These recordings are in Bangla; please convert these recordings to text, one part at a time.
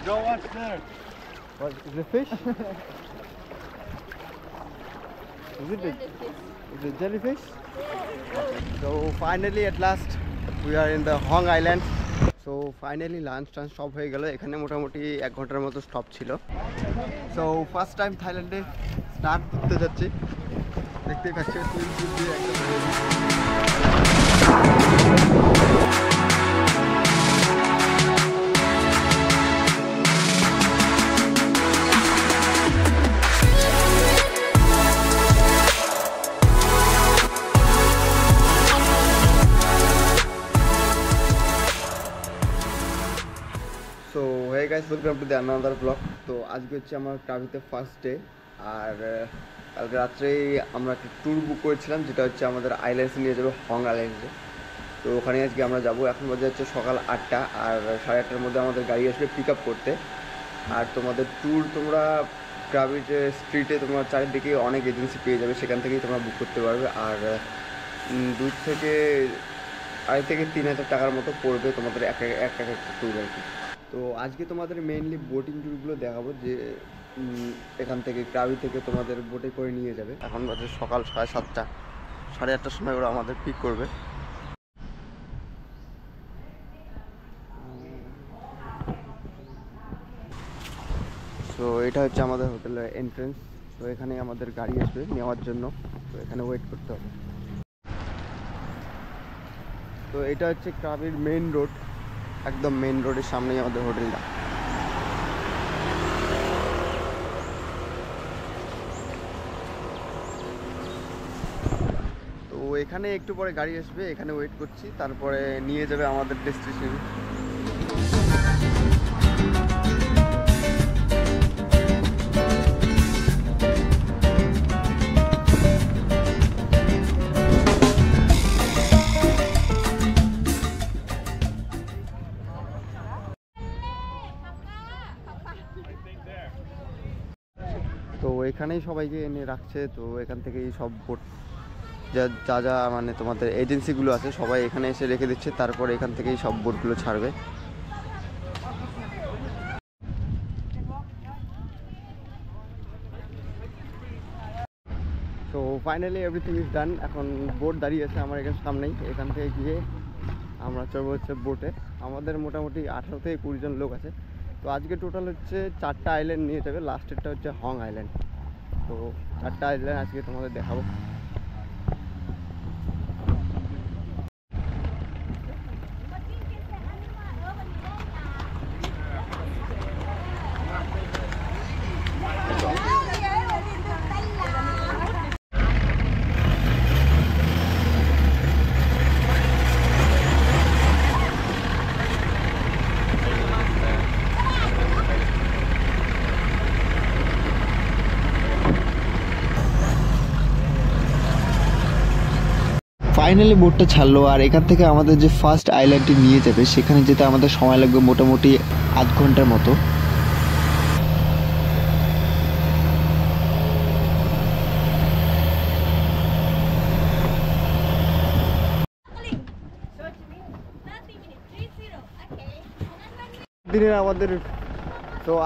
Go watch there. What is it? Fish? Is it jellyfish? Okay. So finally at last we are in the Hong Island. So finally lunch stop হয়ে গেল এখানে মোটামুটি 1 ঘন্টার মতো স্টপ ছিল সো ফার্স্ট টাইম থাইল্যান্ডে স্নান করতে যাচ্ছি দেখতে পাচ্ছেন সুইমিং পুল দিয়ে একদম So hey guys, welcome to the another vlog. তো আজকে হচ্ছে আমার ট্রাভিতে ফার্স্ট ডে আর কালকে রাত্রেই আমরা একটা ট্যুর বুক করেছিলাম যেটা হচ্ছে আমাদের আইল্যান্ডসে নিয়ে যাবে হং আইল্যান্ডে তো ওখানে আজকে আমরা যাব এখন বাজে হচ্ছে সকাল 8টা আর 8:30টার মধ্যে আমাদের গাড়ি আসবে পিক আপ করতে আর তোমাদের ট্যুর তোমরা ট্রাভিট স্ট্রিটে তোমরা চারিদিকে অনেক এজেন্সি পেয়ে যাবে সেখান থেকেই তোমরা বুক করতে পারবে আর 2 থেকে 3,000 টাকার মতো পড়বে তোমাদের এক একটা ট্যুর আর কি তো আজকে তোমাদের মেইনলি বোটিং ট্যুরগুলো দেখাবো যে এখান থেকে ক্রাবি থেকে তোমাদের বোটে করে নিয়ে যাবে এখন বাজে সকাল 7:30 8:30টার সময় ওরা আমাদের পিক করবে তো এটা হচ্ছে আমাদের হোটেলের এন্ট্রেন্স তো এখানে আমাদের গাড়ি আসবে নেওয়ার জন্য তো এখানে ওয়েট করতে হবে তো এটা হচ্ছে ক্রাবির মেইন রোড একদম মেইন রোডের সামনেই আমাদের হোটেলটা তো এখানে একটু পরে গাড়ি আসবে এখানে ওয়েট করছি তারপরে নিয়ে যাবে আমাদের ডেস্টিনেশন তো এখানেই সবাইকে এনে রাখছে তো এখান থেকেই সব বোট যা মানে তোমাদের এজেন্সিগুলো আছে সবাই এখানে এসে রেখে দিচ্ছে তারপরে এখান থেকেই সব বোটগুলো ছাড়বে তো ফাইনালি এভরিথিং ইজ ডান এখন বোট দাঁড়িয়ে আছে আমার এখানে সামনেই এখান থেকে গিয়ে আমরা চলবো হচ্ছে বোটে আমাদের মোটামুটি 18 থেকে 20 জন লোক আছে তো আজকে টোটাল হচ্ছে 4টা আইল্যান্ড নিয়ে যাবে লাস্টেরটা হচ্ছে হং আইল্যান্ড তো 4টা আইল্যান্ড আজকে তোমাদের দেখাবো ফাইনালি বোটটা ছাড়লো আর এখান থেকে আমাদের যে ফার্স্ট আইল্যান্ডটি নিয়ে যাবে সেখানে যেতে আমাদের সময় লাগবে মোটামুটি 8 ঘন্টার মতো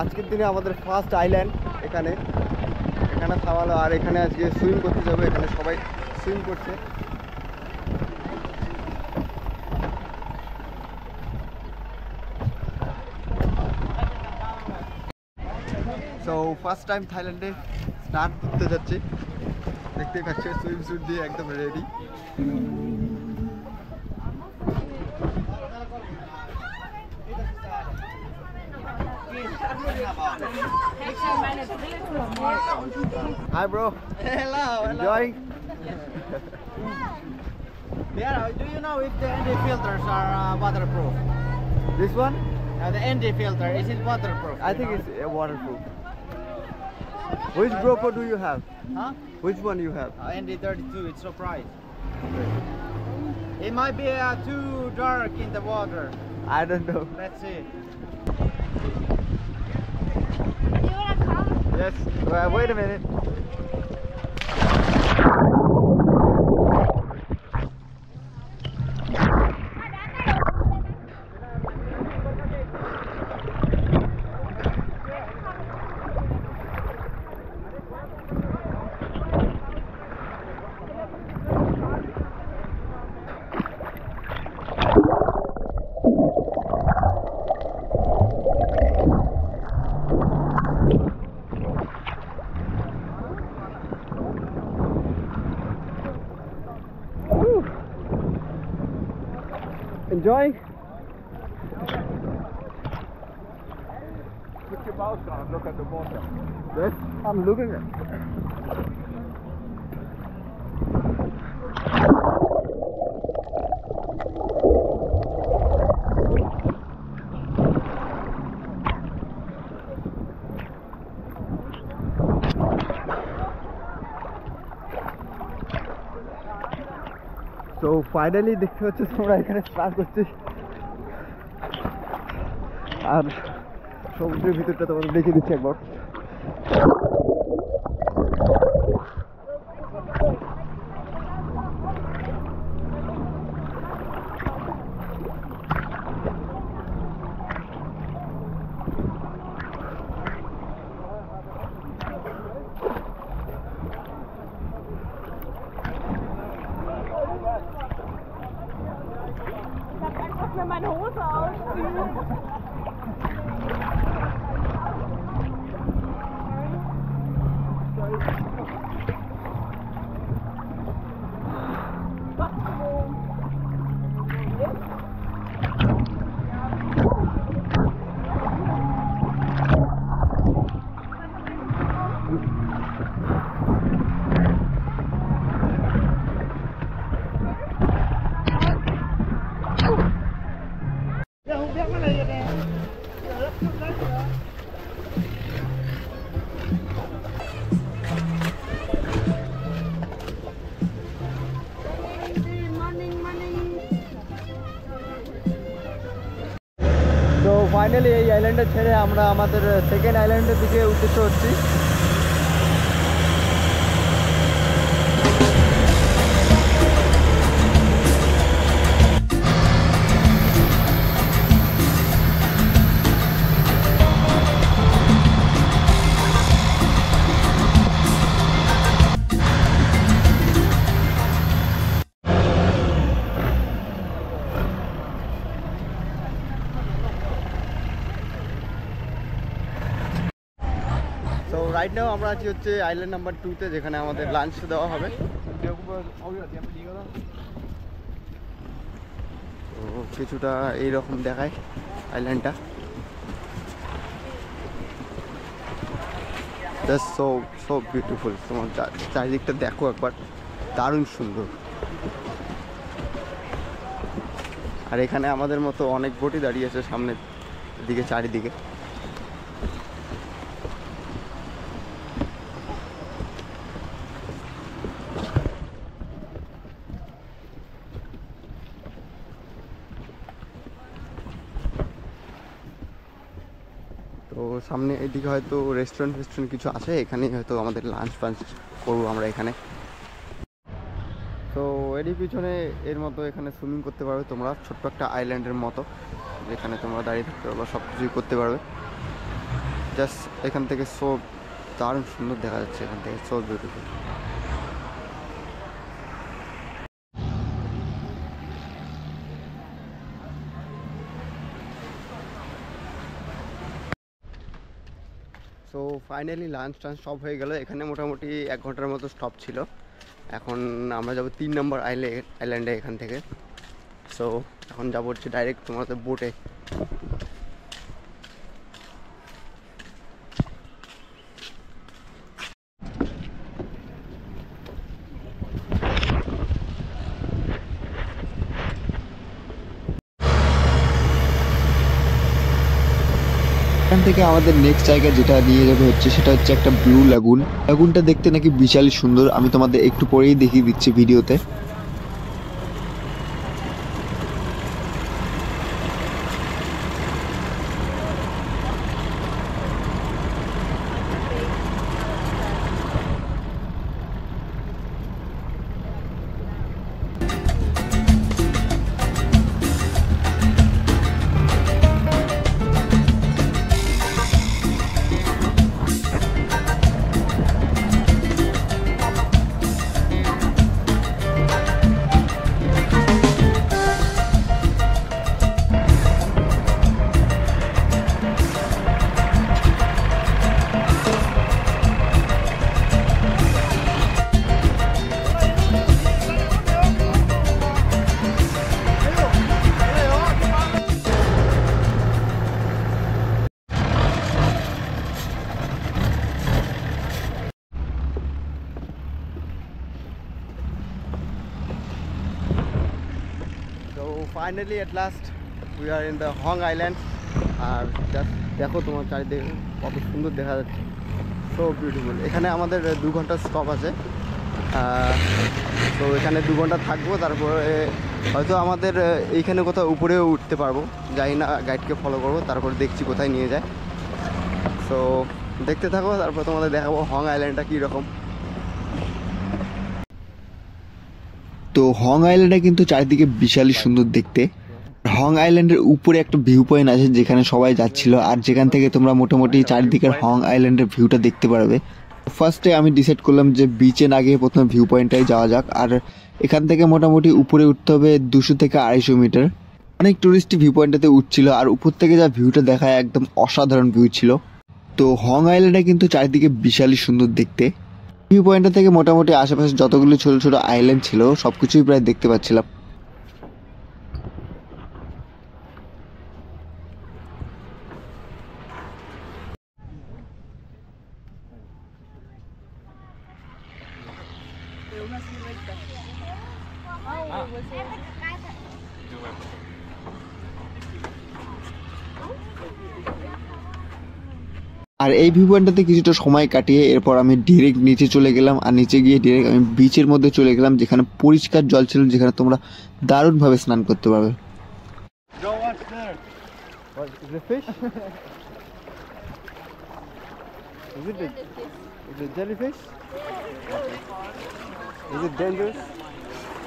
আজকের দিনে আমাদের ফার্স্ট আইল্যান্ড এখানে থামালো আর এখানে আজকে সুইম করতে যাবে এখানে সবাই সুইম করছে সো ফার্স্ট টাইম থাইল্যান্ডে স্নান করতে যাচ্ছি দেখতে পাচ্ছেন সুইম স্যুট দিয়ে একদম ready Hi bro. Hello. Enjoying? Yeah, do you know if the ND filters are waterproof? This one? The ND filter, is it waterproof? I think it's waterproof. Which GoPro do you have? Huh? Which one you have? ND32, it's so bright. Okay. It might be too dark in the water. I don't know. Let's see. You wanna come? Yes. Wait a minute. enjoying? Put your mouth on, look at the water. Yes, I'm looking at. So finally দেখতে হচ্ছে তোমরা এখানে স্নান করছি আর সমুদ্রের ভিতরটা তোমাদের দেখিয়ে দিচ্ছি একবার Ich mir meine Hose ausziehen. তো ফাইনালি এই আইল্যান্ডে ছেড়ে আমরা আমাদের সেকেন্ড আইল্যান্ডের দিকে উদ্দেশ্য হচ্ছি তো রাইট নাও আমরা আছি হচ্ছে আইল্যান্ড নাম্বার 2-তে যেখানে আমাদের লাঞ্চ দেওয়া হবে তো কিছুটা এইরকম দেখায় আইল্যান্ডটা জাস্ট সো সো বিউটিফুল তোমার চারিদিকটা দেখো একবার দারুণ সুন্দর আর এখানে আমাদের মতো অনেক বোটই দাঁড়িয়ে আছে সামনের দিকে চারিদিকে তো সামনে এদিকে হয়তো রেস্টুরেন্ট কিছু আছে এখানেই হয়তো আমাদের লাঞ্চ ফাঞ্চ করবো আমরা এখানে তো এরই পিছনে এর মতো এখানে সুইমিং করতে পারবে তোমরা ছোট্ট একটা আইল্যান্ডের মতো যেখানে তোমরা দাঁড়িয়ে থাকতে পারবে সব কিছুই করতে পারবে জাস্ট এখান থেকে সো দারুণ সুন্দর দেখা যাচ্ছে এখান থেকে so beautiful so finally lunch টাঞ্চ সব হয়ে গেল এখানে মোটামুটি 1 ঘন্টার মতো স্টপ ছিল এখন আমরা যাব 3 নম্বর আইল্যান্ডে এখান থেকে সো এখন যাবো হচ্ছে ডাইরেক্ট তোমাদের বোটে এখান থেকে আমাদের নেক্সট জায়গা যেটা নিয়ে যাবে হচ্ছে সেটা হচ্ছে একটা ব্লু লাগুনটা দেখতে নাকি বিশালই সুন্দর আমি তোমাদের একটু পরেই দেখিয়ে দিচ্ছি ভিডিওতে finally at last we are in the Hong Island. আর জাস্ট দেখো তোমার চারিদিকে কত সুন্দর দেখা যাচ্ছে, সো বিউটিফুল। এখানে আমাদের 2 ঘন্টার স্টপ আছে, তো এখানে 2 ঘন্টা থাকবো, তারপরে হয়তো আমাদের এইখানে কোথাও উপরেও উঠতে পারবো, যাই না, গাইডকে ফলো করবো, তারপরে দেখছি কোথায় নিয়ে যায়। সো দেখতে থাকো, তারপর তোমাদের দেখাবো হং আইল্যান্ডটা কীরকম। তো হং আইল্যান্ডটা কিন্তু চারিদিকে বিশালই সুন্দর দেখতে। হং আইল্যান্ডের উপরে একটা ভিউ পয়েন্ট আছে যেখানে সবাই যাচ্ছিল, আর যেখান থেকে তোমরা মোটামুটি চারিদিকের হং আইল্যান্ডের ভিউটা দেখতে পারবে। ফার্স্টে আমি ডিসাইড করলাম যে বিচে না গিয়ে প্রথমে ভিউ পয়েন্টটাই যাওয়া যাক। আর এখান থেকে মোটামুটি উপরে উঠতে হবে 200 থেকে 250 মিটার। অনেক টুরিস্ট ভিউ পয়েন্টটাতে উঠছিল, আর উপর থেকে যা ভিউটা দেখায় একদম অসাধারণ ভিউ ছিল। তো হং আইল্যান্ডটা কিন্তু চারিদিকে বিশালই সুন্দর দেখতে। ভিউ পয়েন্টটা থেকে মোটামুটি আশেপাশে যতগুলো ছোট ছোট আইল্যান্ড ছিল সবকিছুই প্রায় দেখতে পাচ্ছিলাম। আর এই ভিউ পয়েন্টটাতে কিছুটা সময় কাটিয়ে এরপর আমি ডিরেক্ট নিচে চলে গেলাম, আর নিচে গিয়ে ডিরেক্ট আমি বিচের মধ্যে চলে গেলাম, যেখানে পরিষ্কার জল ছিল, যেখানে তোমরা দারুণভাবে স্নান করতে পারবে।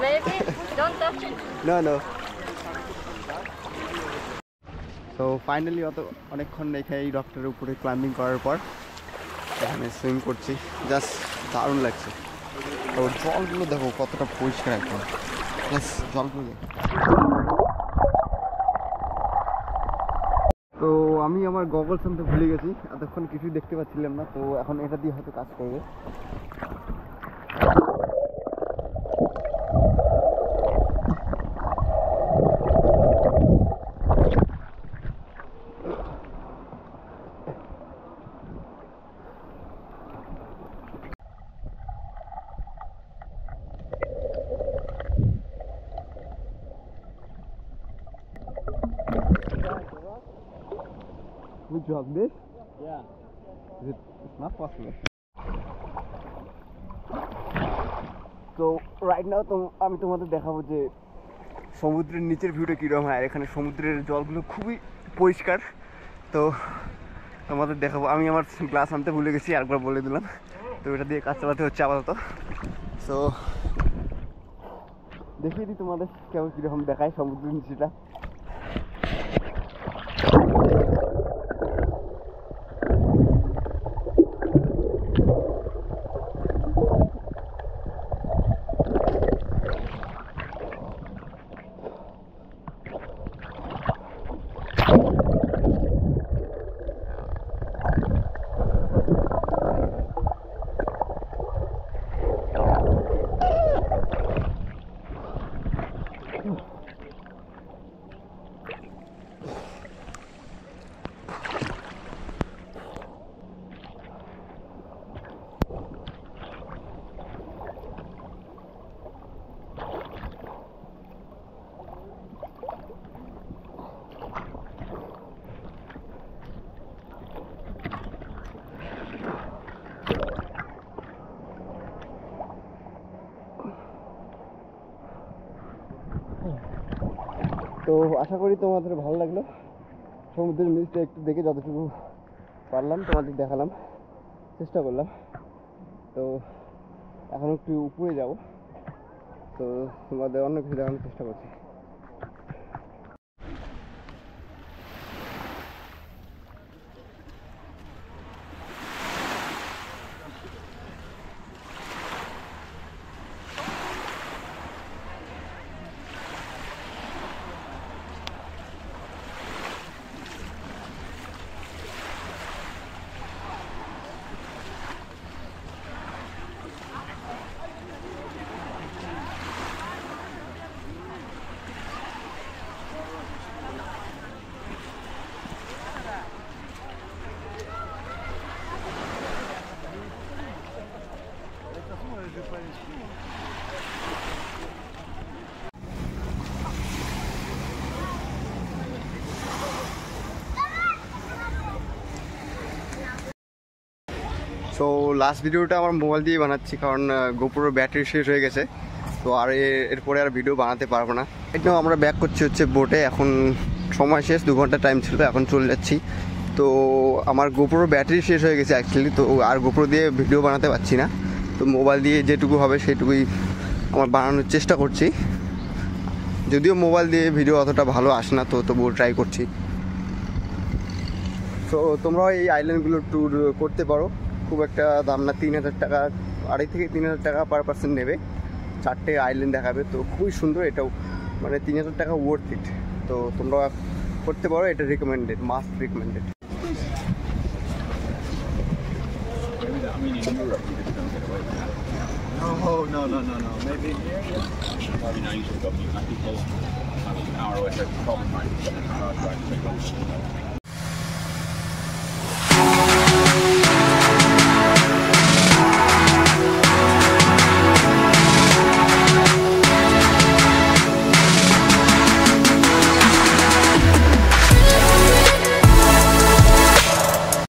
Maybe. Don't touch it. No. তো ফাইনালি অনেকক্ষণ এখানে এই রকটার উপরে ক্লাইম্বিং করার পর এখানে সুইম করছি, জাস্ট দারুণ লাগছে। তো জলগুলো দেখো কতটা পরিষ্কার একদম, জলগুলো দেখো। তো আমি আমার গগলস আনতে ভুলে গেছি, এতক্ষণ কিছুই দেখতে পাচ্ছিলাম না, তো এখন এটা দিয়ে হয়তো কাজ করবে। Would you have this? Yeah. It's not possible. তো রাইট নাও তো আমি তোমাদের দেখাবো যে সমুদ্রের নিচের ভিউটা কীরকম হয়। আর এখানে সমুদ্রের জলগুলো খুবই পরিষ্কার, তো তোমাদের দেখাবো। আমি আমার গ্লাস আনতে ভুলে গেছি, একবার বলে দিলাম, তো এটা দিয়ে কাজ চালাতে হচ্ছে আপাতত। সো দেখিয়ে দিই তোমাদের কেমন কীরকম দেখায় সমুদ্রের নিচেটা। তো আশা করি তোমাদের ভালো লাগলো। সমুদ্রের নিচটা একটু দেখে যতটুকু পারলাম তোমাদের দেখালাম, চেষ্টা করলাম। তো এখন একটু উপরে যাব, তো তোমাদের অন্য কিছু দেখানোর চেষ্টা করছি। সো লাস্ট ভিডিওটা আমার মোবাইল দিয়ে বানাচ্ছি, কারণ গোপুরের ব্যাটারি শেষ হয়ে গেছে। তো আর এরপরে আর ভিডিও বানাতে পারবো না। এটাও আমরা ব্যাক করছি হচ্ছে বোটে। এখন সময় শেষ, 2 ঘন্টা টাইম ছিল, এখন চলে যাচ্ছি। তো আমার গোপুরের ব্যাটারি শেষ হয়ে গেছে অ্যাকচুয়ালি, তো আর গোপুর দিয়ে ভিডিও বানাতে পারছি না। তো মোবাইল দিয়ে যেটুকু হবে সেটুকুই আমার বানানোর চেষ্টা করছি। যদিও মোবাইল দিয়ে ভিডিও অতটা ভালো আসে না, তো তবুও ট্রাই করছি। তো তোমরাও এই আইল্যান্ডগুলো ট্যুর করতে পারো, খুব একটা দাম না, 3,000 টাকা, 2,500 থেকে 3,000 টাকা পার পার্সন নেবে। 4টে আইল্যান্ড দেখাবে, তো খুবই সুন্দর এটাও, মানে 3,000 টাকা ওয়ার্থ ইট। তো তোমরা করতে পারো, এটা recommended, must recommended. Oh, no. Maybe here, yeah. Well, you know, you should go. I think there's an hour away, so it's probably might be